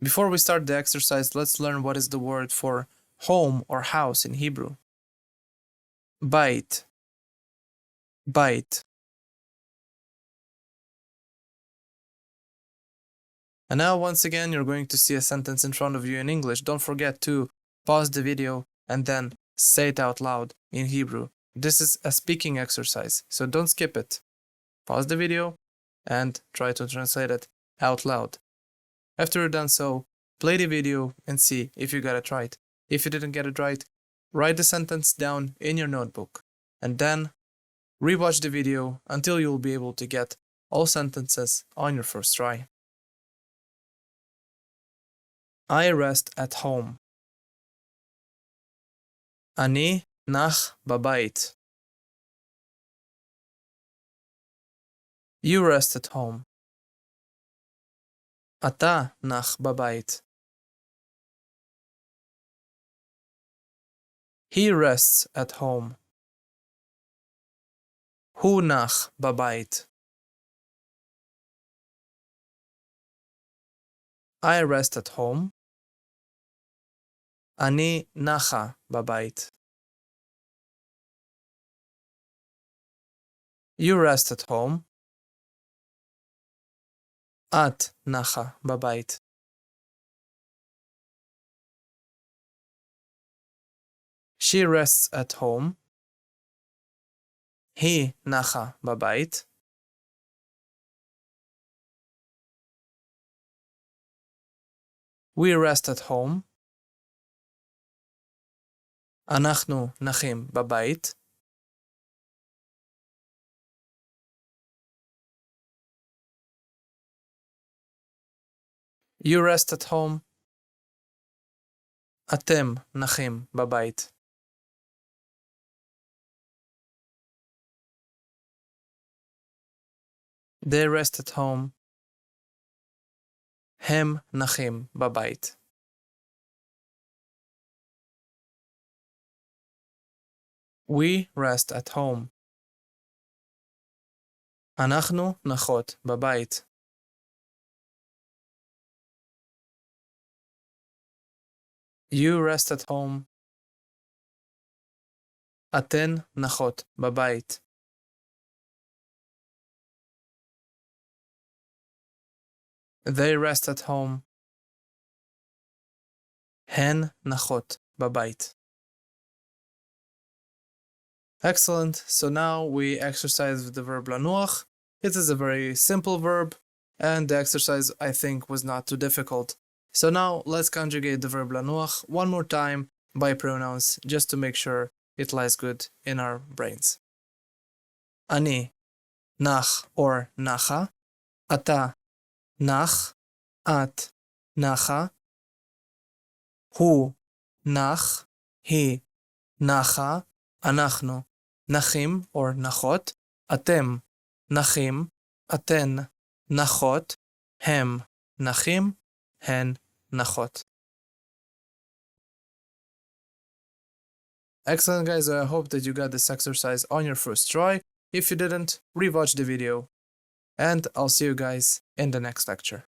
Before we start the exercise, let's learn what is the word for home or house in Hebrew. Bait. Bait. And now once again you're going to see a sentence in front of you in English. Don't forget to pause the video and then say it out loud in Hebrew. This is a speaking exercise, so don't skip it. Pause the video and try to translate it out loud. After you're done so, play the video and see if you got it right. If you didn't get it right, write the sentence down in your notebook and then rewatch the video until you'll be able to get all sentences on your first try. I rest at home. אני נח בבית. You rest at home. אתה נח בבית. He rests at home. הוא נח בבית. I rest at home. אני נחה בבית. You rest at home. את נחה בבית. She rests at home. היא נחה בבית. We rest at home. אנחנו נחים בבית. You rest at home. אתם נחים בבית. They rest at home. הם נחים בבית. We rest at home. אנחנו נחות בבית. You rest at home. אתן נחות בבית. They rest at home. הן נחות בבית. Excellent. So now we exercise with the verb lanuach. It is a very simple verb, and the exercise I think was not too difficult. So now let's conjugate the verb lanuach one more time by pronouns just to make sure it lies good in our brains. אני נח or נחה. אתה נח. את נחה. הוא נח. היא נחה. אנחנו נחים or נחות. אתם נחים. אתן נחות. הם נחים. הן נחות. Excellent, guys. I hope that you got this exercise on your first try. If you didn't, rewatch the video. And I'll see you guys in the next lecture.